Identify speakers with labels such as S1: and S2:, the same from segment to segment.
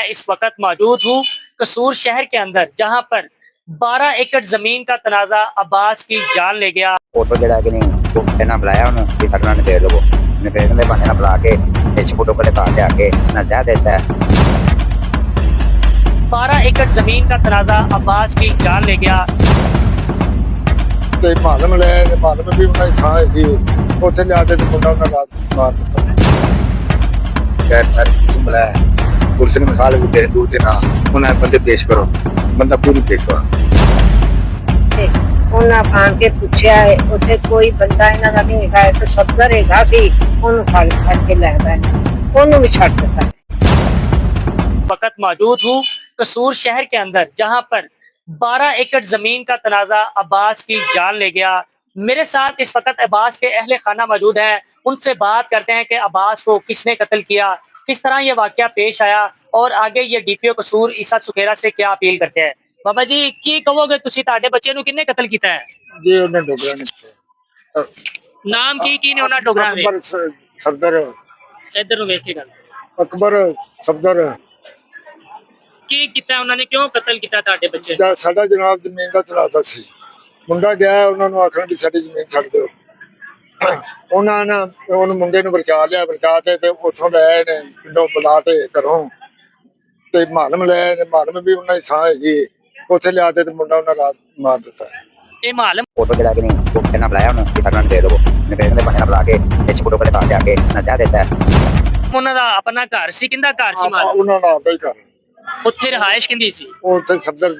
S1: मैं इस वक्त मौजूद हूँ कसूर शहर के अंदर, जहाँ पर 12 एकड़ जमीन का तनाजा अब्बास की जान ले गया।
S2: फोटो जरा कि नहीं वो कहना बुलाया उन्होंने कि सटना निबेड़ लो, निबेड़ने के बहाने बुला के इस फोटो को लेकर आके ना जह देता है।
S1: 12 एकड़ जमीन का तनाजा अब्बास की जान ले गया।
S3: ਤੇ ਮਾਲਮ ਲੈ ਮਾਲਮ ਵੀ ਉਹਨਾਂ ਦੀ ਥਾਂ ਹੈਗੀ ਉੱਥੇ ਲਿਆ ਕੇ ਤੇ ਮੁੰਡਾ ਉਹਨਾਂ ਰਾਤ ਮਾਰ ਦਿੱਤਾ।
S2: खैर सर बुलाया पुलिस ने मिसाल भी दे दो ना उन्हें बंदे पेश करो, बंदा पूरी पेश करो।
S4: ਉਹਨਾਂ ਆਣ ਕੇ ਪੁੱਛਿਆ ਹੈ ਉੱਥੇ ਕੋਈ ਬੰਦਾ ਇਹਨਾਂ ਦਾ ਨਹੀਂ ਹੈਗਾ, ਤੇ ਸਬਦਰ ਹੈਗਾ ਸੀ, ਉਹਨੂੰ ਫੜ ਕੇ ਲੈ ਗਏ, ਉਹਨੂੰ ਵੀ ਛੱਡ ਦਿੱਤਾ।
S1: वक्त मौजूद हूँ कसूर शहर के अंदर, जहाँ पर 12 एकड़ जमीन का तनाजा अब्बास की जान ले गया। मेरे साथ इस वक्त अब्बास के अहले खाना मौजूद हैं, उनसे बात करते हैं कि अब्बास को किसने कत्ल किया, किस तरह ये वाकया पेश आया और आगे ये डीपीओ कसूर ईसा सुखेरा से क्या अपील करते हैं। बाबा जी की कहोगे तुसी ਤੁਹਾਡੇ ਬੱਚੇ ਨੂੰ ਕਿੰਨੇ ਕਤਲ ਕੀਤਾ ਹੈ?
S3: ਜੇ ਉਹਨੇ ਡੋਗਰਾ ਨੇ
S1: ਨਾਮ ਕੀ ਨੇ ਉਹਨਾਂ ਡੋਗਰਾਂ ਦੇ?
S3: ਅਕਬਰ ਸਬਦਰ,
S1: ਇੱਧਰ ਨੂੰ ਵੇਖ ਕੇ ਗੱਲ।
S3: ਅਕਬਰ ਸਬਦਰ
S1: ਕੀ ਕੀਤਾ ਉਹਨਾਂ ਨੇ, ਕਿਉਂ ਕਤਲ ਕੀਤਾ ਤੁਹਾਡੇ ਬੱਚੇ?
S3: ਦਾ ਸਾਡਾ ਜਨਾਬ ਜ਼ਮੀਨ ਦਾ ਤਰਾਜ਼ਾ ਸੀ, ਮੁੰਡਾ ਗਿਆ ਉਹਨਾਂ ਨੂੰ ਆਖਣ ਵੀ ਸਾਡੀ ਜ਼ਮੀਨ ਛੱਡ ਦਿਓ। ਉਹਨਾਂ ਨੇ ਉਹਨੂੰ ਮੁੰਡੇ ਨੂੰ ਬਚਾ ਲਿਆ, ਬਚਾ ਤੇ ਉੱਥੋਂ ਲੈ ਆਏ ਨੇ ਪਿੰਡੋਂ ਬੁਲਾ ਕੇ ਘਰੋਂ ਤੇ ਮਾਲਮ ਲੈ ਆਏ ਨੇ, ਮਾਲਮ ਵੀ ਉਹਨਾਂ ਦੀ ਥਾਂ ਹੈਗੀ ਉੱਥੇ ਲਿਆ ਕੇ ਤੇ ਮੁੰਡਾ ਉਹਨਾਂ ਰਾਤ ਮਾਰ ਦਿੱਤਾ।
S1: ਇਹ ਮਾਲਮ
S2: फोटो जरा कि नहीं वो कहना बुलाया उन्होंने कि सटना निबेड़ लो, निबेड़ने के बहाने बुला के इस फोटो को लेकर आके ना जह देता है।
S1: ਉਹਨਾਂ ਦਾ ਆਪਣਾ ਘਰ ਸੀ, ਕਿੰਦਾ ਘਰ ਸੀ ਮਾਲਮ?
S3: ਉਹਨਾਂ ਨਾਲ ਆਪਦਾ ਹੀ ਕਰ
S1: ਉੱਥੇ ਰਿਹਾਇਸ਼ ਕਿੰਦੀ ਸੀ?
S3: ਉਹ ਉੱਥੇ ਸਬਦਰ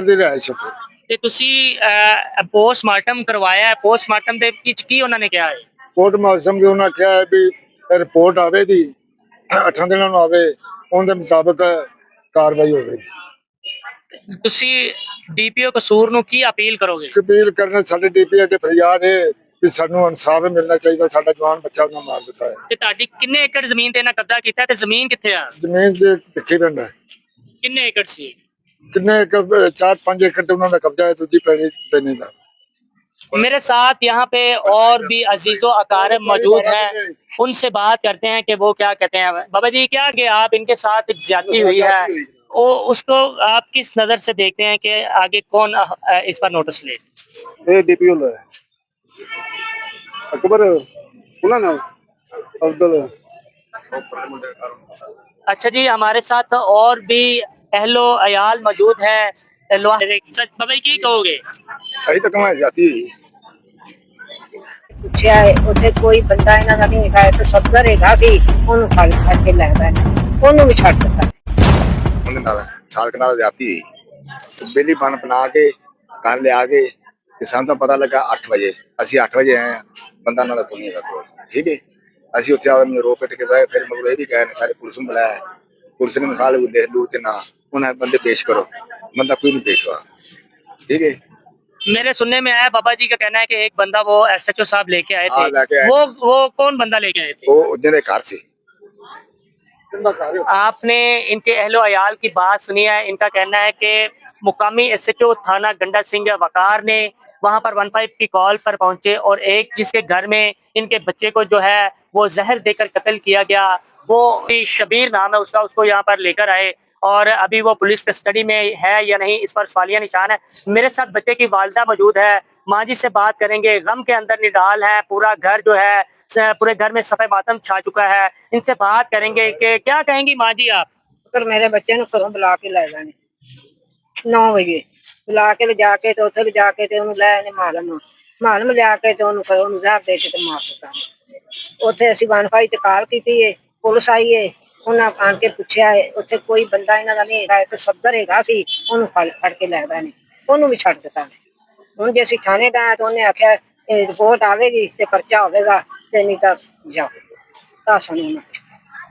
S3: ਦੀ ਰਿਹਾਇਸ਼ ਉੱਥੇ।
S1: ਤੇ ਤੁਸੀਂ ਪੋਸਟਮਾਰਟਮ ਕਰਵਾਇਆ ਹੈ, ਪੋਸਟਮਾਰਟਮ ਦੇ ਵਿੱਚ ਕੀ ਉਹਨਾਂ ਨੇ ਕਿਹਾ ਹੈ?
S3: ਕੋਰਟ ਮਾਸਮ ਵੀ ਉਹਨਾਂ ਕਿਹਾ ਹੈ ਵੀ ਰਿਪੋਰਟ ਆਵੇਗੀ 8 ਦਿਨਾਂ ਨੂੰ ਆਵੇ, ਉਹਦੇ ਮੁਤਾਬਕ ਕਾਰਵਾਈ ਹੋਵੇਗੀ।
S1: ਤੁਸੀਂ ਡੀਪੀਓ ਕਸੂਰ ਨੂੰ ਕੀ ਅਪੀਲ ਕਰੋਗੇ?
S3: ਅਪੀਲ ਕਰਨਾ ਸਾਡੇ ਡੀਪੀ ਅੱਗੇ ਫਰਿਆਦ ਹੈ ਵੀ ਸਾਨੂੰ ਇਨਸਾਫ ਮਿਲਣਾ ਚਾਹੀਦਾ, ਸਾਡਾ ਜਵਾਨ ਬੱਚਾ ਉਹਨਾਂ ਮਾਰ ਦਿੱਤਾ ਹੈ।
S1: ਤੇ ਤੁਹਾਡੀ ਕਿੰਨੇ ਏਕੜ ਜ਼ਮੀਨ ਤੇ ਇਹਨਾਂ ਕਬਜ਼ਾ ਕੀਤਾ ਹੈ ਤੇ ਜ਼ਮੀਨ ਕਿੱਥੇ ਆ?
S3: ਜ਼ਮੀਨ ਦੇ ਪਿੱਛੇ ਪਿੰਡ ਹੈ,
S1: ਕਿੰਨੇ ਏਕੜ ਸੀ?
S3: ਕਿੰਨੇ 4-5 ਏਕੜ ਤੇ ਉਹਨਾਂ ਦਾ ਕਬਜ਼ਾ ਹੈ, ਦੂਜੀ ਪੈਲੀ ਪੈਨੇ ਦਾ।
S1: मेरे साथ यहाँ पे और भी अजीजों अकारब मौजूद हैं, उनसे बात करते हैं कि वो क्या कहते हैं। बाबा जी क्या कि आप इनके साथ एक ज्यादती हुई है, वो उसको आप किस नज़र से देखते हैं कि आगे कौन इस पर नोटिस ले?
S3: ਇਹ ਡੀਪੀ ਹੁੰਦਾ ਹੈ ਅਕਬਰ, ਉਹਨਾਂ ਨਾਲ ਅਬਦੁਲ।
S1: अच्छा जी, हमारे साथ और भी अहलो अयाल मौजूद है। बाबा जी की कहोगे?
S3: ਅਜੇ ਤੱਕ ਮੈਂ ਜਾਤੀ ਹੋਈ
S4: ਪੁੱਛਿਆ ਹੈ ਉੱਥੇ ਕੋਈ ਬੰਦਾ ਇਹਨਾਂ ਦਾ ਨਹੀਂ ਹੈਗਾ, ਤੇ ਸਬਦਰ ਹੈਗਾ ਸੀ, ਉਹਨੂੰ ਫੜ ਕੇ ਲੈ ਗਏ, ਉਹਨੂੰ ਵੀ ਛੱਡ ਦਿੱਤਾ।
S3: ਉਹਦੇ ਨਾਲ ਸਾਲਕ ਨਾਲ ਜਾਤੀ ਹੋਈ ਬੇਲੀ ਬਣ ਬਣਾ ਕੇ ਘਰ ਲਿਆ ਕੇ ਤੇ ਸਾਨੂੰ ਤਾਂ ਪਤਾ ਲੱਗਾ 8 ਵਜੇ, ਅਸੀਂ 8 ਵਜੇ ਆਏ ਹਾਂ, ਬੰਦਾ ਉਹਨਾਂ ਦਾ ਕੋਈ ਨਹੀਂ ਹੈਗਾ ਕੋਲ। ਠੀਕ ਹੈ, ਅਸੀਂ ਉੱਥੇ ਆਦਮੀ ਰੋ ਪਿੱਟ ਕੇ ਬਹਿ, ਫਿਰ ਮਗਰ ਇਹ ਵੀ ਗਏ ਨੇ ਸਾਰੇ ਪੁਲਿਸ ਨੂੰ ਬੁਲਾਇਆ, ਪੁਲਿਸ ਨੇ ਮਿਸਾਲ ਵੀ ਦੇ ਦੂ ਤੇ ਨਾ उन्हें बंदे पेश करो, बंदा कोई नहीं पेश हुआ। ठीक है,
S1: मेरे सुनने में आया बाबा जी का कहना है कि एक बंदा वो एसएचओ साहब लेके आए थे,
S3: लेके आए।
S1: वो कौन बंदा लेके आए थे?
S3: वो जिन्हें घर से।
S1: आपने इनके अहलो अयाल की बात सुनी है, इनका कहना है कि मुकामी एसएचओ थाना गंडा सिंह वकार ने वहां पर 15 की कॉल पर पहुंचे और एक जिसके घर में इनके बच्चे को जो है वो जहर देकर कत्ल किया गया, वो शबीर नाम है उसका, उसको यहाँ पर लेकर आए और अभी वो पुलिस कस्टडी में है या नहीं इस पर सवालिया निशान है। मेरे साथ बच्चे की वालदा मौजूद है, माँ जी से बात करेंगे। गम के अंदर निडाल है, पूरा घर जो है, पूरे घर में सफ़े मातम छा चुका है। इनसे बात करेंगे कि क्या कहेंगी माँ जी आप?
S4: ਫਿਰ ਮੇਰੇ ਬੱਚੇ ਨੂੰ ਘਰੋਂ ਬੁਲਾ ਕੇ ਲੈ ਗਏ ਨੇ 9 ਵਜੇ, ਬੁਲਾ ਕੇ ਲਿਜਾ ਕੇ ਤੇ ਉੱਥੇ ਲਿਜਾ ਕੇ ਤੇ ਉਹਨੂੰ ਲੈ ਆਏ ਨੇ ਮਾਲਮ ਲਿਆ ਕੇ ਤੇ ਉਹਨੂੰ ਜ਼ਹਿਰ ਦੇ ਕੇ ਤੇ ਮਾਰ ਦਿੱਤਾ। ਉੱਥੇ ਅਸੀਂ 15 ਤੇ ਕਾਲ ਕੀਤੀ ਹੈ, ਪੁਲਿਸ ਆਈ ਹੈ, ਉਹਨਾਂ ਆਣ ਕੇ ਪੁੱਛਿਆ ਹੈ ਉੱਥੇ ਕੋਈ ਬੰਦਾ ਇਹਨਾਂ ਦਾ ਨਹੀਂ ਹੈਗਾ, ਤੇ ਸਬਦਰ ਹੈਗਾ ਸੀ, ਉਹਨੂੰ ਫੜ ਕੇ ਲੈ ਗਏ ਨੇ, ਉਹਨੂੰ ਵੀ ਛੱਡ ਦਿੱਤਾ। ਹੁਣ ਜੇ ਅਸੀਂ ਥਾਣੇ ਗਏ ਤਾਂ ਉਹਨੇ ਆਖਿਆ ਰਿਪੋਰਟ ਆਵੇਗੀ ਤੇ ਪਰਚਾ ਹੋਵੇਗਾ, ਤੇ ਨਹੀਂ ਤਾਂ ਜਾਓ ਤਾਂ ਸਾਨੂੰ।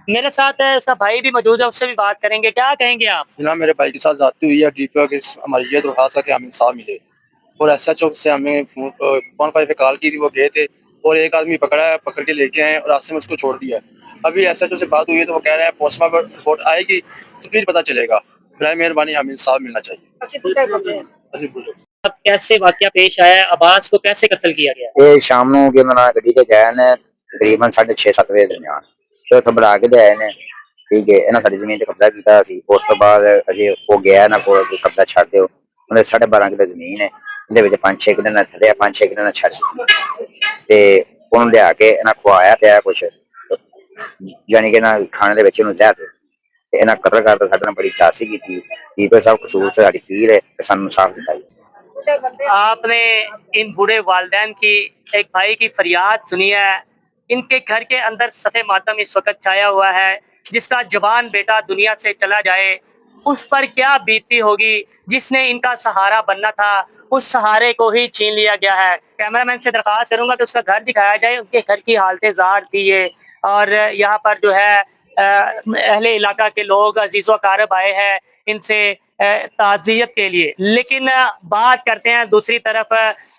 S1: मेरे साथ है उसका भाई भी मौजूद है, उससे भी बात करेंगे। क्या कहेंगे आप?
S5: जनाब मेरे भाई के साथ जाती हुई है डीपीओ की हमारी ये दरख्वास्त है कि हमें इंसाफ मिले, और एसएचओ से हमें 15 पे कॉल की थी, वो गए थे और एक आदमी पकड़ा है, पकड़ के लेके आए और रास्ते में उसको छोड़ दिया। अभी एसएचओ से बात हुई है तो वो कह रहे हैं पोस्टमार्टम रिपोर्ट आएगी तो फिर पता चलेगा। बराए मेहरबानी हमें इंसाफ मिलना चाहिए।
S1: अब कैसे वाकया पेश आया, अब्बास को कैसे कत्ल किया गया?
S2: ये शाम ਨੂੰ ਕਿ ਉਹਨਾਂ ਨਾਲ ਗੱਡੀ ਤੇ ਗਏ ਨੇ ਤਕਰੀਬਨ 6:30-7 ਵਜੇ ਦਰਮਿਆਨ, ਤੇ ਉੱਥੇ ਬੁਲਾ ਕੇ ਲਿਆਏ ਨੇ
S6: ਠੀਕ ਹੈ, ਇਹਨਾਂ ਸਾਡੀ ਜ਼ਮੀਨ ਤੇ ਕਬਜ਼ਾ ਕੀਤਾ ਸੀ। ਉਸ ਤੋਂ ਬਾਅਦ ਅਸੀਂ ਉਹ ਗਿਆ ਇਹਨਾਂ ਕੋਲ ਕਿ ਕਬਜ਼ਾ ਛੱਡ ਦਿਓ। ਉਹਨੇ 12.5 ਕਿੱਲੇ ਜ਼ਮੀਨ ਹੈ, ਇਹਦੇ ਵਿੱਚ 5-6 ਕਿੱਲੇ ਨਾਲ ਥੱਲੇ 5-6 ਕਿੱਲੇ ਨਾਲ ਛੱਡ ਦਿੱਤੀ ਤੇ ਉਹਨੂੰ ਲਿਆ ਕੇ ਇਹਨਾਂ ਖਵਾਇਆ ਪਿਆ ਕੁਛ, ਯਾਨੀ ਕਿ ਇਹਨਾਂ ਖਾਣੇ ਦੇ ਵਿੱਚ ਉਹਨੂੰ ਜ਼ਹਿਰ ਦੇ ਤੇ ਇਹਨਾਂ ਕਤਲ ਕਰਦਾ। ਸਾਡੇ ਨਾਲ ਬੜੀ ਚਾਸੀ ਕੀਤੀ। ਦੀਪੇ ਸਾਹਿਬ ਕਸੂਰ ਸਾਡੀ ਪੀਰ ਹੈ ਤੇ ਸਾਨੂੰ ਇਨਸਾਫ ਦਿੱਤਾ ਜੀ।
S1: आपने इन बूढ़े वालिदैन की एक भाई की फरियाद सुनी है। इनके घर के अंदर सफ़े मातम इस वक्त छाया हुआ है। जिसका जवान बेटा दुनिया से चला जाए उस पर क्या बीतती होगी। जिसने इनका सहारा बनना था उस सहारे को ही छीन लिया गया है। कैमरामैन से दरख्वास्त करूंगा कि उसका घर दिखाया जाए। उनके घर की हालतें ज़ार थी ये, और यहाँ पर जो है अहले इलाका के लोग अजीज़ व कारब आए हैं इनसे ताज़ियत के लिए। लेकिन बात करते हैं दूसरी तरफ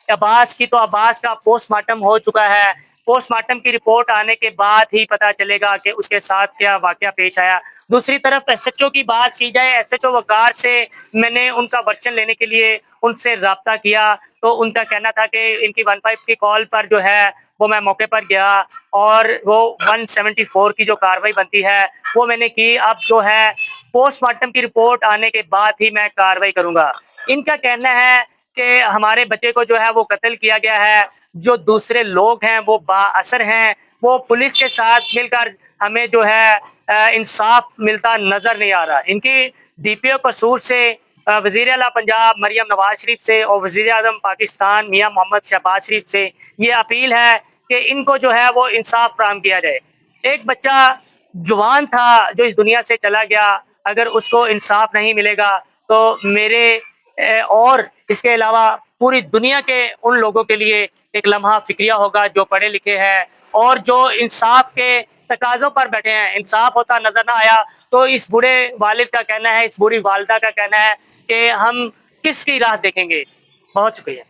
S1: अब्बास की, तो अब्बास का पोस्टमार्टम हो चुका है। पोस्टमार्टम की रिपोर्ट आने के बाद ही पता चलेगा कि उसके साथ क्या वाकया पेश आया। दूसरी तरफ एसएचओ की बात की जाए, एसएचओ वकार से मैंने उनका वर्शन लेने के लिए उनसे रब्ता किया, तो उनका कहना था कि इनकी 15 की कॉल पर जो है वो मैं मौके पर गया और वो 174 की जो कार्रवाई बनती है वो मैंने की। अब जो है पोस्टमार्टम की रिपोर्ट आने के बाद ही मैं कार्रवाई करूंगा। इनका कहना है कि हमारे बच्चे को जो है वो कत्ल किया गया है। जो दूसरे लोग हैं वो बाअसर हैं, वो पुलिस के साथ मिलकर हमें जो है इंसाफ मिलता नजर नहीं आ रहा। इनकी डीपीओ कसूर से वज़ीर आला पंजाब मरियम नवाज शरीफ से और वज़ीर आज़म पाकिस्तान मियां मोहम्मद शहबाज शरीफ से ये अपील है कि इनको जो है वो इंसाफ फराहम किया जाए। एक बच्चा जवान था जो इस दुनिया से चला गया, अगर उसको इंसाफ नहीं मिलेगा तो मेरे और इसके अलावा पूरी दुनिया के उन लोगों के लिए एक लम्हा फिक्रिया होगा जो पढ़े लिखे हैं और जो इंसाफ के तकाज़ों पर बैठे हैं। इंसाफ होता नजर ना आया तो इस बूढ़े वालिद का कहना है, इस बूढ़ी वालिदा का कहना है कि हम किसकी राह देखेंगे। बहुत शुक्रिया।